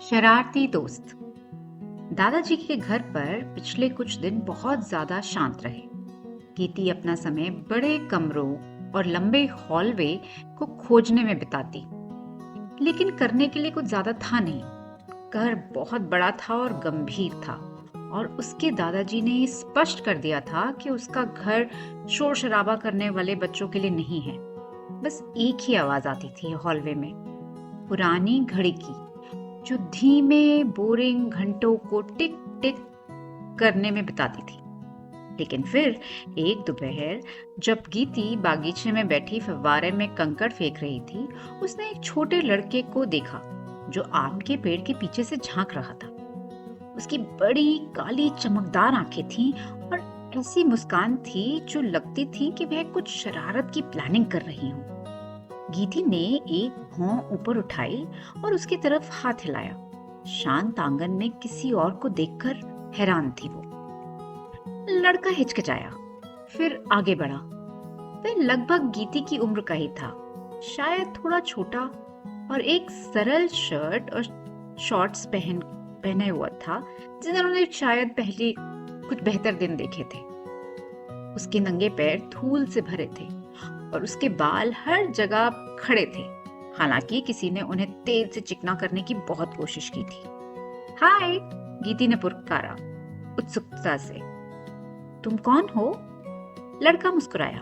शरारती दोस्त। दादाजी के घर पर पिछले कुछ दिन बहुत ज्यादा शांत रहे। गीती अपना समय बड़े कमरों और लंबे हॉलवे को खोजने में बिताती, लेकिन करने के लिए कुछ ज्यादा था नहीं। घर बहुत बड़ा था और गंभीर था, और उसके दादाजी ने स्पष्ट कर दिया था कि उसका घर शोर शराबा करने वाले बच्चों के लिए नहीं है। बस एक ही आवाज आती थी हॉलवे में, पुरानी घड़ी की, जो धीमे बोरिंग घंटों को टिक टिक करने में बिताती थी। लेकिन फिर एक दोपहर जब गीती बागीचे में बैठी फव्वारे में कंकड़ फेंक रही थी, उसने एक छोटे लड़के को देखा जो आम के पेड़ के पीछे से झांक रहा था। उसकी बड़ी काली चमकदार आंखें थीं और ऐसी मुस्कान थी जो लगती थी कि वह कुछ शरारत की प्लानिंग कर रही हो। गीती ने एक भौं ऊपर उठाई और उसकी तरफ हाथ हिलाया। शांत आंगन में किसी और को देखकर हैरान थी वो। लड़का हिचकिचाया, फिर आगे बढ़ा। वह लगभग गीती की उम्र का ही था, शायद थोड़ा छोटा, और एक सरल शर्ट और शॉर्ट्स पहने हुआ था जिन्होंने शायद पहले कुछ बेहतर दिन देखे थे। उसके नंगे पैर धूल से भरे थे और उसके बाल हर जगह खड़े थे, हालांकि किसी ने उन्हें तेल से चिकना करने की बहुत कोशिश की थी। हाय, गीती ने पुकारा उत्सुकता से। तुम कौन हो? लड़का मुस्कुराया,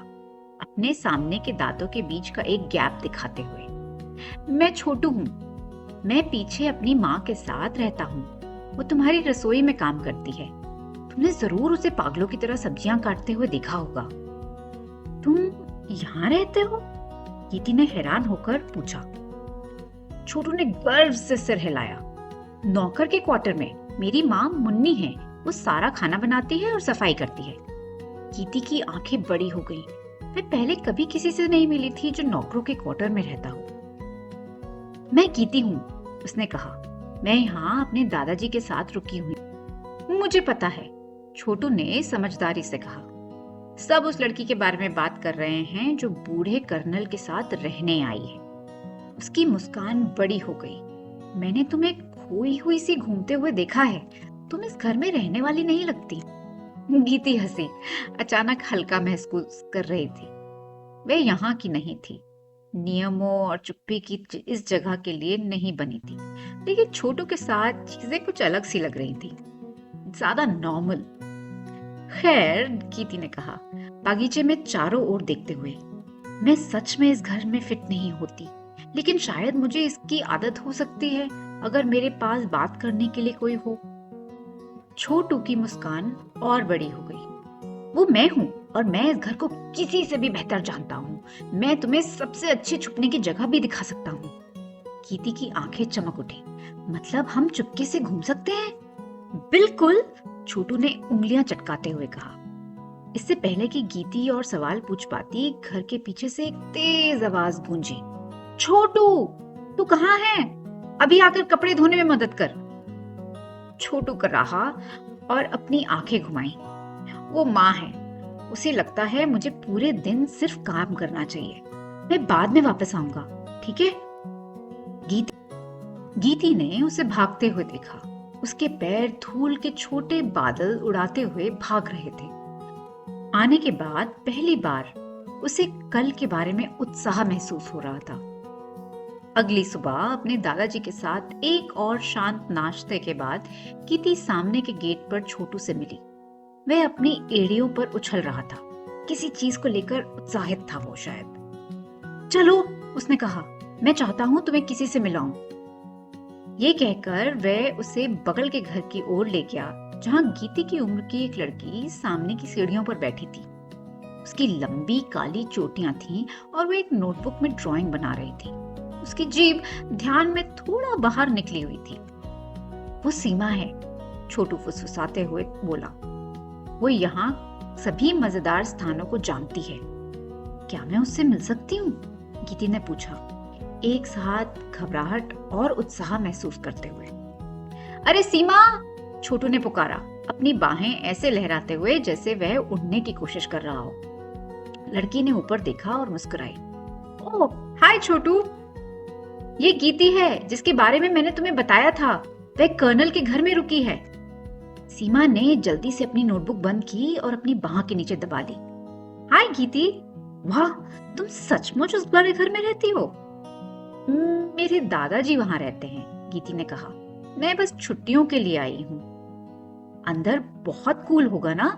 अपने सामने के दांतों के बीच का एक गैप दिखाते हुए। मैं छोटू हूँ। मैं पीछे अपनी माँ के साथ रहता हूँ। वो तुम्हारी रसोई में काम करती है। तुमने जरूर उसे पागलों की तरह सब्जियां काटते हुए देखा होगा। तुम यहाँ रहते हो? गीती ने हैरान होकर पूछा। छोटू ने गर्व से सिर हिलाया। नौकर के क्वार्टर में मेरी माँ मुन्नी है। वो सारा खाना बनाती है और सफाई करती है। गीती की आंखें बड़ी हो गईं। वह पहले कभी किसी से नहीं मिली थी जो नौकरों के क्वार्टर में रहता हो। मैं गीती हूँ, उसने कहा। मैं यहाँ अपने दादाजी के साथ रुकी हुई। मुझे पता है, छोटू ने समझदारी से कहा। सब उस लड़की के बारे में बात कर रहे हैं जो बूढ़े कर्नल के साथ रहने आई है। उसकी मुस्कान बड़ी हो गई। मैंने तुम्हें खोई हुई सी घूमते हुए देखा है। तुम इस घर में रहने वाली नहीं लगती। गीती हंसी, अचानक हल्का महसूस कर रही थी। वह यहाँ की नहीं थी, नियमों और चुप्पी की इस जगह के लिए नहीं बनी थी। लेकिन छोटू के साथ चीजें कुछ अलग सी लग रही थी, ज्यादा नॉर्मल। खैर, गीती ने कहा, बागीचे में चारों ओर देखते हुए, मैं सच में इस घर में फिट नहीं होती, लेकिन शायद मुझे इसकी आदत हो सकती है अगर मेरे पास बात करने के लिए कोई हो। छोटू की मुस्कान और बड़ी हो गई। वो मैं हूँ, और मैं इस घर को किसी से भी बेहतर जानता हूँ। मैं तुम्हें सबसे अच्छी छुपने की जगह भी दिखा सकता हूँ। गीती की आंखें चमक उठी। मतलब हम चुपके से घूम सकते हैं? बिल्कुल, छोटू ने उंगलियां चटकाते हुए कहा। इससे पहले कि गीती और सवाल पूछ पाती, घर के पीछे से एक तेज आवाज गूंजी। छोटू, तू कहाँ है? अभी आकर कपड़े धोने में मदद कर। छोटू कर रहा और अपनी आंखें घुमाई। वो माँ है। उसे लगता है मुझे पूरे दिन सिर्फ काम करना चाहिए। मैं बाद में वापस आऊंगा, ठीक है? गीती ने उसे भागते हुए देखा। उसके पैर धूल के छोटे बादल उड़ाते हुए भाग रहे थे। आने के बाद पहली बार उसे कल के बारे में उत्साह महसूस हो रहा था। अगली सुबह अपने दादाजी के साथ एक और शांत नाश्ते के बाद गीती सामने के गेट पर छोटू से मिली। वह अपनी एड़ियों पर उछल रहा था, किसी चीज को लेकर उत्साहित था वो शायद। चलो, उसने कहा, मैं चाहता हूं तुम्हें किसी से मिलाऊं। ये कहकर वह उसे बगल के घर की ओर ले गया, जहां गीती की उम्र की एक लड़की सामने की सीढ़ियों पर बैठी थी। उसकी लंबी काली चोटियां थीं और वह एक नोटबुक में ड्राइंग बना रही थी। उसकी जीभ ध्यान में थोड़ा बाहर निकली हुई थी। वो सीमा है, छोटू फुसफुसाते हुए बोला। वो यहाँ सभी मजेदार स्थानों को जानती है। क्या मैं उससे मिल सकती हूँ? गीती ने पूछा, एक साथ घबराहट और उत्साह महसूस करते हुए। अरे सीमा, छोटू ने पुकारा, अपनी बाहें ऐसे लहराते हुए जैसे वह उड़ने की कोशिश कर रहा हो। लड़की ने ऊपर देखा और मुस्कुराई। ओह, हाय छोटू। ये गीती है जिसके बारे में मैंने तुम्हें बताया था, वह कर्नल के घर में रुकी है। सीमा ने जल्दी से अपनी नोटबुक बंद की और अपनी बाह के नीचे दबा ली। हाय गीती, वाह, तुम सचमुच उस बड़े घर में रहती हो? मेरे दादाजी वहां रहते हैं, गीती ने कहा। मैं बस छुट्टियों के लिए आई हूँ। अंदर बहुत कूल होगा ना?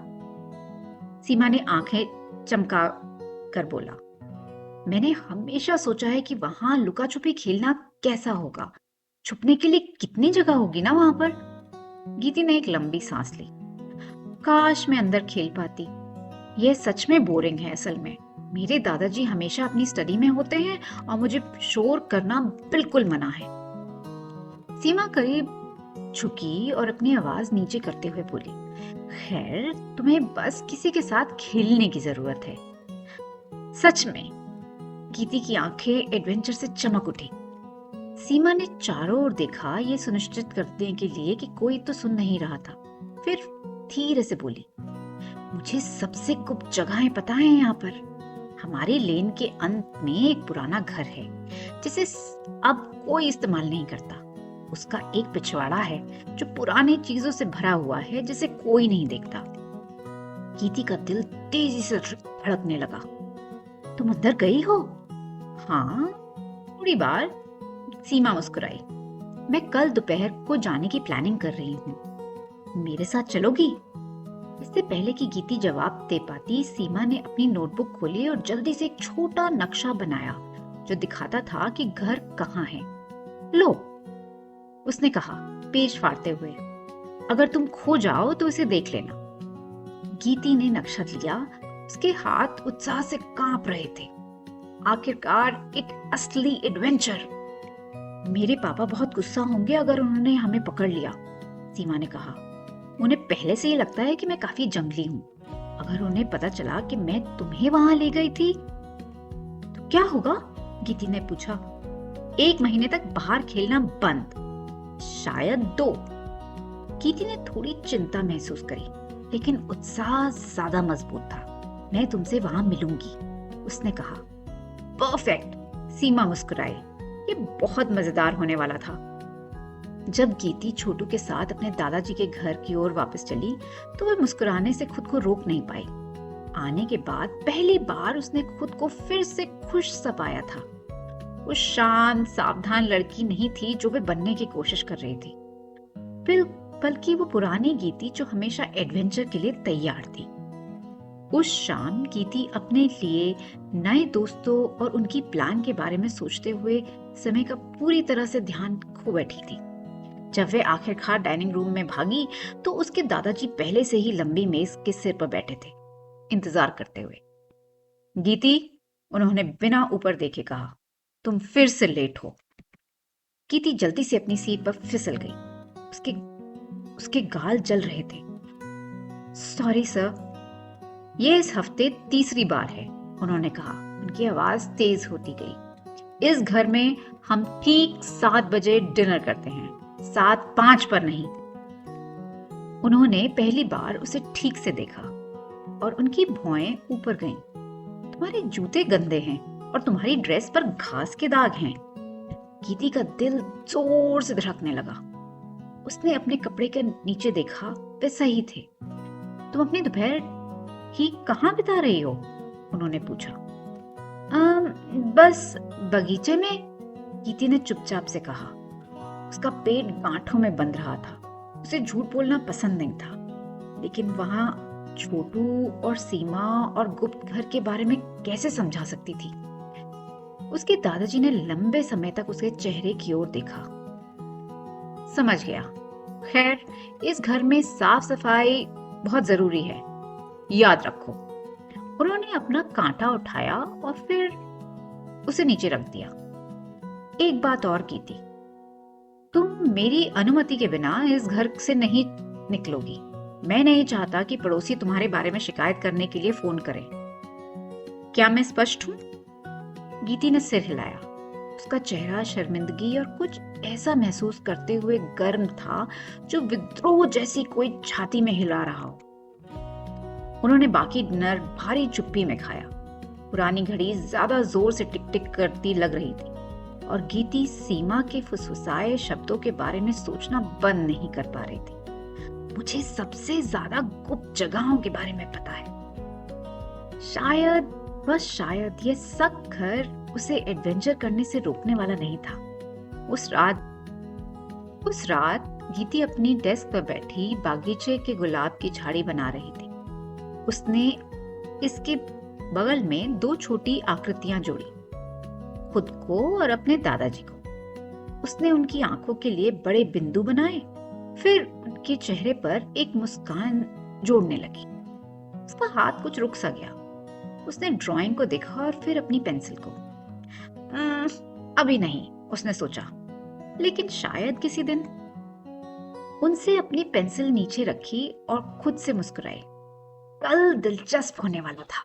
सीमा ने आंखें चमका कर बोला। मैंने हमेशा सोचा है कि वहां लुका छुपी खेलना कैसा होगा। छुपने के लिए कितनी जगह होगी ना वहां पर। गीती ने एक लंबी सांस ली। काश मैं अंदर खेल पाती। यह सच में बोरिंग है। असल में मेरे दादाजी हमेशा अपनी स्टडी में होते हैं और मुझे शोर करना बिल्कुल मना है। सीमा करीब झुकी और अपनी आवाज नीचे करते हुए बोली, खैर, तुम्हें बस किसी के साथ खेलने की जरूरत है। सच में? गीती की आंखें एडवेंचर से चमक उठी। सीमा ने चारों ओर देखा, ये सुनिश्चित करने के लिए कि कोई तो सुन नहीं रहा था। फिर धीरे से बोली, मुझे सबसे गुप्त जगहें पता है यहाँ पर। हमारे लेन के अंत में एक पुराना घर है जिसे अब कोई इस्तेमाल नहीं करता। उसका एक पिछवाड़ा है जो पुरानी चीजों से भरा हुआ है जिसे कोई नहीं देखता। गीती का दिल तेजी से धड़कने लगा। तुम अंदर गई हो? हाँ, थोड़ी बार, सीमा मुस्कुराई। मैं कल दोपहर को जाने की प्लानिंग कर रही हूँ। मेरे साथ चलोगी? इससे पहले कि गीती जवाब दे पाती, सीमा ने अपनी नोटबुक खोली और जल्दी से एक छोटा नक्शा बनाया जो दिखाता था कि घर कहाँ है। लो, उसने कहा पेज फाड़ते हुए, अगर तुम खो जाओ तो इसे देख लेना। गीती ने नक्शा लिया। उसके हाथ उत्साह से कांप रहे थे। आखिरकार एक असली एडवेंचर। मेरे पापा बहुत गुस्सा होंगे अगर उन्होंने हमें पकड़ लिया, सीमा ने कहा। उन्हें पहले से ही लगता है कि मैं काफी जंगली हूँ। अगर उन्हें पता चला कि मैं तुम्हें वहां ले गई थी तो क्या होगा? गीती ने पूछा। 1 महीने तक बाहर खेलना बंद, शायद 2। गीती ने थोड़ी चिंता महसूस करी, लेकिन उत्साह ज्यादा मजबूत था। मैं तुमसे वहां मिलूंगी, उसने कहा। परफेक्ट, सीमा मुस्कुराई। ये बहुत मजेदार होने वाला था। जब गीती छोटू के साथ अपने दादाजी के घर की ओर वापस चली तो वह मुस्कुराने से खुद को रोक नहीं पाई। आने के बाद पहली बार उसने खुद को फिर से खुश सा पाया था। वो शांत सावधान लड़की नहीं थी जो वे बनने की कोशिश कर रही थी, बल्कि वो पुरानी गीती जो हमेशा एडवेंचर के लिए तैयार थी। उस शाम गीती अपने लिए, नए दोस्तों और उनकी प्लान के बारे में सोचते हुए समय का पूरी तरह से ध्यान खो बैठी थी। जब वे आखिरकार डाइनिंग रूम में भागी तो उसके दादाजी पहले से ही लंबी मेज के सिर पर बैठे थे, इंतजार करते हुए। गीती, उन्होंने बिना ऊपर देखे कहा, तुम फिर से लेट हो। गीती जल्दी से अपनी सीट पर फिसल गई। उसके गाल जल रहे थे। सॉरी सर, ये इस हफ्ते तीसरी बार है, उन्होंने कहा। उनकी आवाज तेज होती गई। इस घर में हम ठीक 7 बजे डिनर करते हैं, 7:05 पर नहीं। उन्होंने पहली बार उसे ठीक से देखा और उनकी भौहें ऊपर गईं। तुम्हारे जूते गंदे हैं और तुम्हारी ड्रेस पर घास के दाग हैं। गीती का दिल जोर से धड़कने लगा। उसने अपने कपड़े के नीचे देखा, वे सही थे। तुम अपनी दोपहर ही कहाँ बिता रही हो? उन्होंने पूछा। बस बगीचे में, गीती ने चुपचाप से कहा। उसका पेट गांठों में बंध रहा था। उसे झूठ बोलना पसंद नहीं था, लेकिन वहां छोटू और सीमा और गुप्त घर के बारे में कैसे समझा सकती थी? उसके दादाजी ने लंबे समय तक उसके चेहरे की ओर देखा। समझ गया। खैर, इस घर में साफ सफाई बहुत जरूरी है, याद रखो। उन्होंने अपना कांटा उठाया और फिर उसे नीचे रख दिया। एक बात और की थी, तुम मेरी अनुमति के बिना इस घर से नहीं निकलोगी। मैं नहीं चाहता कि पड़ोसी तुम्हारे बारे में शिकायत करने के लिए फोन करें। क्या मैं स्पष्ट हूं? गीती ने सिर हिलाया। उसका चेहरा शर्मिंदगी और कुछ ऐसा महसूस करते हुए गर्म था जो विद्रोह जैसी कोई छाती में हिला रहा हो। उन्होंने बाकी डिनर भारी चुप्पी में खाया। पुरानी घड़ी ज्यादा जोर से टिक टिक करती लग रही थी और गीती सीमा के फुसफुसाए शब्दों के बारे में सोचना बंद नहीं कर पा रही थी। मुझे सबसे ज्यादा गुप्त जगहों के बारे में पता है। शायद, बस शायद ये सब घर उसे एडवेंचर करने से रोकने वाला नहीं था। उस रात गीती अपनी डेस्क पर बैठी बागीचे के गुलाब की झाड़ी बना रही थी। उसने इसके बगल में 2 छोटी आकृतियां जोड़ी, खुद को और अपने दादाजी को। उसने उनकी आंखों के लिए बड़े बिंदु बनाए, फिर उनके चेहरे पर एक मुस्कान जोड़ने लगी। उसका हाथ कुछ रुक सा गया। उसने ड्राइंग को देखा और फिर अपनी पेंसिल को। अभी नहीं, उसने सोचा, लेकिन शायद किसी दिन। उनसे अपनी पेंसिल नीचे रखी और खुद से मुस्कुराई। कल दिलचस्प होने वाला था।